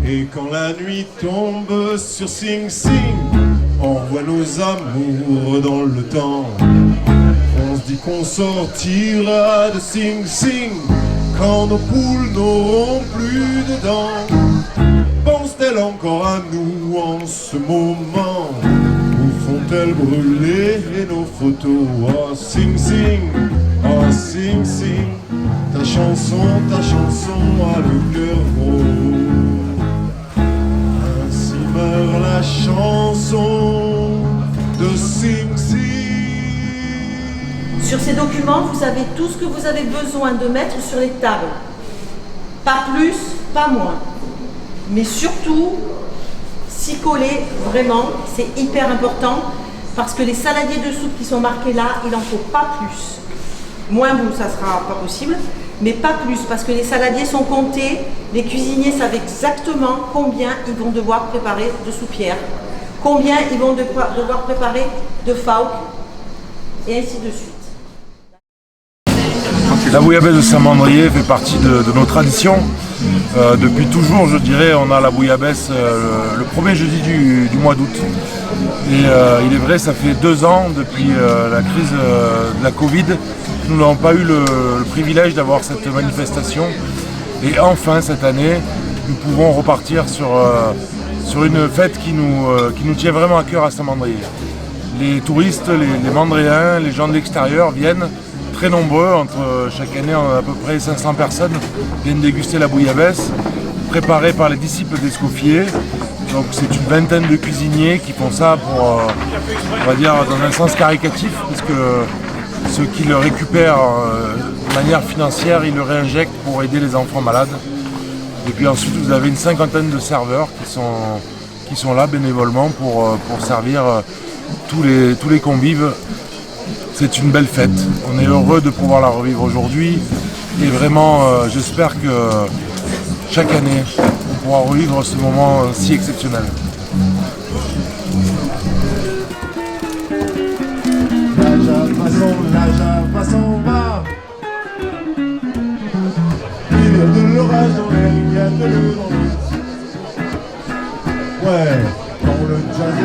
Et quand la nuit tombe sur Sing Sing, on voit nos amours dans le temps. On se dit qu'on sortira de Sing Sing quand nos poules n'auront plus de dents. Pense-t-elle encore à nous en ce moment? Ou font-elles brûler nos photos? Oh Sing Sing, oh Sing Sing, ta chanson a le cœur gros. Ainsi meurt la chanson de Sing Sing. Sur ces documents, vous avez tout ce que vous avez besoin de mettre sur les tables. Pas plus, pas moins. Mais surtout, s'y coller vraiment, c'est hyper important parce que les saladiers de soupe qui sont marqués là, il n'en faut pas plus. Moins vous, ça sera pas possible, mais pas plus parce que les saladiers sont comptés, les cuisiniers savent exactement combien ils vont devoir préparer de soupières, combien ils vont devoir préparer de phauk et ainsi de suite. La bouillabaisse de Saint-Mandrier fait partie de nos traditions. Depuis toujours, je dirais, on a la bouillabaisse le premier jeudi du mois d'août. Et il est vrai, ça fait 2 ans depuis la crise de la Covid que nous n'avons pas eu le privilège d'avoir cette manifestation. Et enfin, cette année, nous pouvons repartir sur une fête qui nous tient vraiment à cœur à Saint-Mandrier. Les touristes, les Mandréens, les gens de l'extérieur viennent très nombreux, chaque année on a à peu près 500 personnes viennent déguster la bouillabaisse, préparée par les disciples d'Escoffier. Donc c'est une vingtaine de cuisiniers qui font ça pour, on va dire, dans un sens caricatif, parce que ceux qui le récupèrent de manière financière, ils le réinjectent pour aider les enfants malades. Et puis ensuite vous avez une 50aine de serveurs qui sont là bénévolement pour servir tous les convives. C'est une belle fête, on est heureux de pouvoir la revivre aujourd'hui et vraiment j'espère que chaque année on pourra revivre ce moment si exceptionnel. La Java s'en va. Il y a de l'orage dans l'air, il y a de l'eau dans l'eau. Ouais, quand le jazz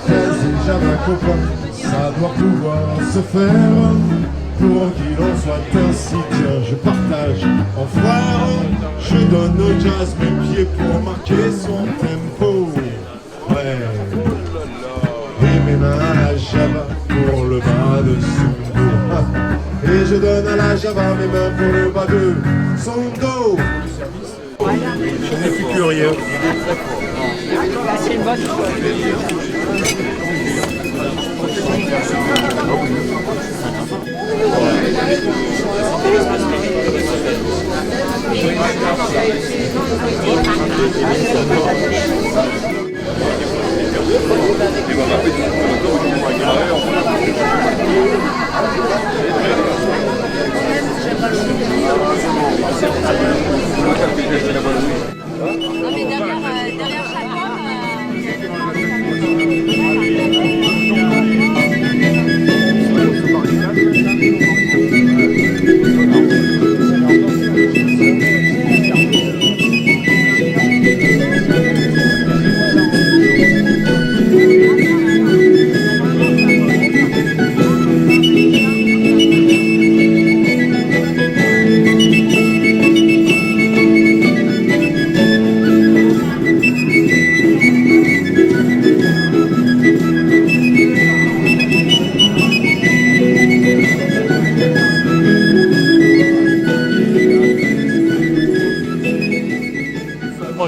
et Java copain, ça doit pouvoir se faire. Pour qu'il en soit ainsi, tiens, je partage en foire. Je donne au jazz mes pieds pour marquer son tempo. Ouais. Et mes mains à la Java pour le bas de son dos. Et je donne à la Java mes mains pour le bas de son dos. Je n'ai plus curieux. C'est une bonne derrière chaque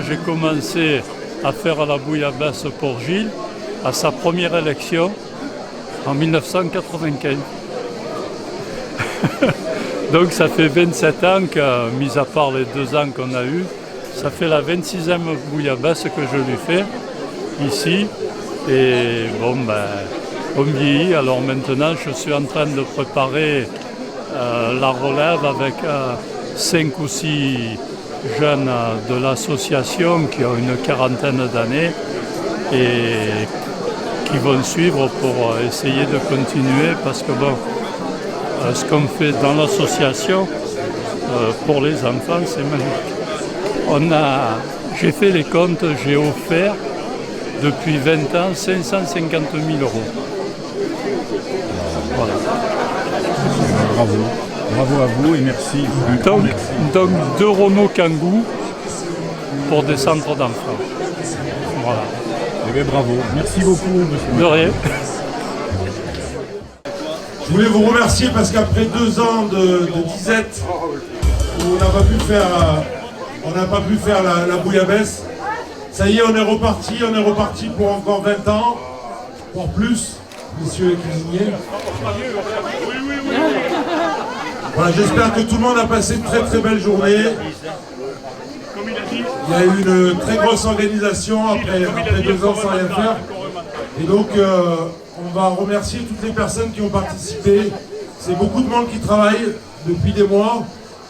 j'ai commencé à faire la bouillabaisse pour Gilles à sa première élection en 1995. Donc ça fait 27 ans que, mis à part les 2 ans qu'on a eu, ça fait la 26e bouillabaisse que je lui fais ici. Et bon, on vieillit, alors maintenant je suis en train de préparer la relève avec 5 ou 6 jeunes de l'association qui ont une quarantaine d'années et qui vont suivre pour essayer de continuer parce que bon, ce qu'on fait dans l'association pour les enfants, c'est magnifique. J'ai fait les comptes, j'ai offert depuis 20 ans 550 000 euros. Voilà. Bravo. Bravo à vous et merci. Donc 2 Renault Kangoo pour des centres d'enfants. Voilà. Eh bien, bravo. Merci beaucoup, monsieur. De rien. Je voulais vous remercier parce qu'après 2 ans de disette où on n'a pas pu faire la bouillabaisse, ça y est, on est reparti pour encore 20 ans, voire plus, messieurs les cuisiniers. Voilà, j'espère que tout le monde a passé une très très belle journée. Il y a eu une très grosse organisation après 2 ans sans rien faire. Et donc, on va remercier toutes les personnes qui ont participé. C'est beaucoup de monde qui travaille depuis des mois,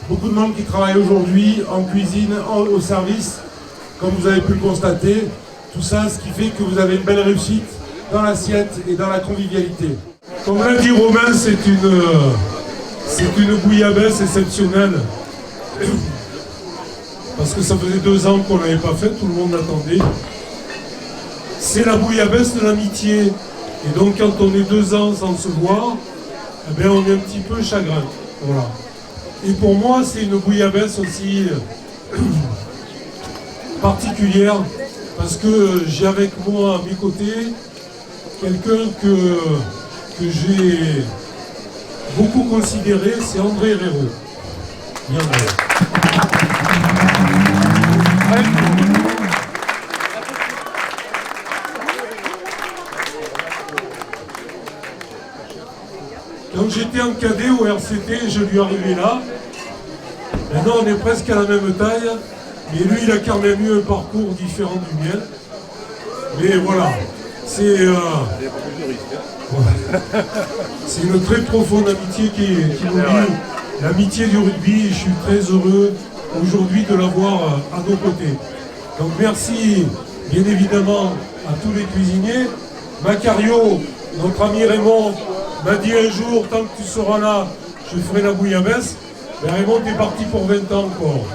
beaucoup de monde qui travaille aujourd'hui en cuisine, au service, comme vous avez pu le constater. Tout ça, ce qui fait que vous avez une belle réussite dans l'assiette et dans la convivialité. Comme l'a dit Romain, c'est une bouillabaisse exceptionnelle. Parce que ça faisait 2 ans qu'on ne l'avait pas fait, tout le monde l'attendait. C'est la bouillabaisse de l'amitié. Et donc quand on est 2 ans sans se voir, eh bien, on est un petit peu chagrin. Voilà. Et pour moi, c'est une bouillabaisse aussi particulière, parce que j'ai avec moi à mes côtés quelqu'un que j'ai beaucoup considéré, c'est André Herrero. Bien, André. Quand j'étais en cadet au RCT, je lui arrivais là. Maintenant, on est presque à la même taille, mais lui, il a quand même eu un parcours différent du mien. Mais voilà, c'est une très profonde amitié qui nous lie, l'amitié du rugby, et je suis très heureux aujourd'hui de l'avoir à nos côtés. Donc merci bien évidemment à tous les cuisiniers. Macario, notre ami Raymond, m'a dit un jour, tant que tu seras là, je ferai la bouillabaisse. Mais Raymond, t'es parti pour 20 ans encore.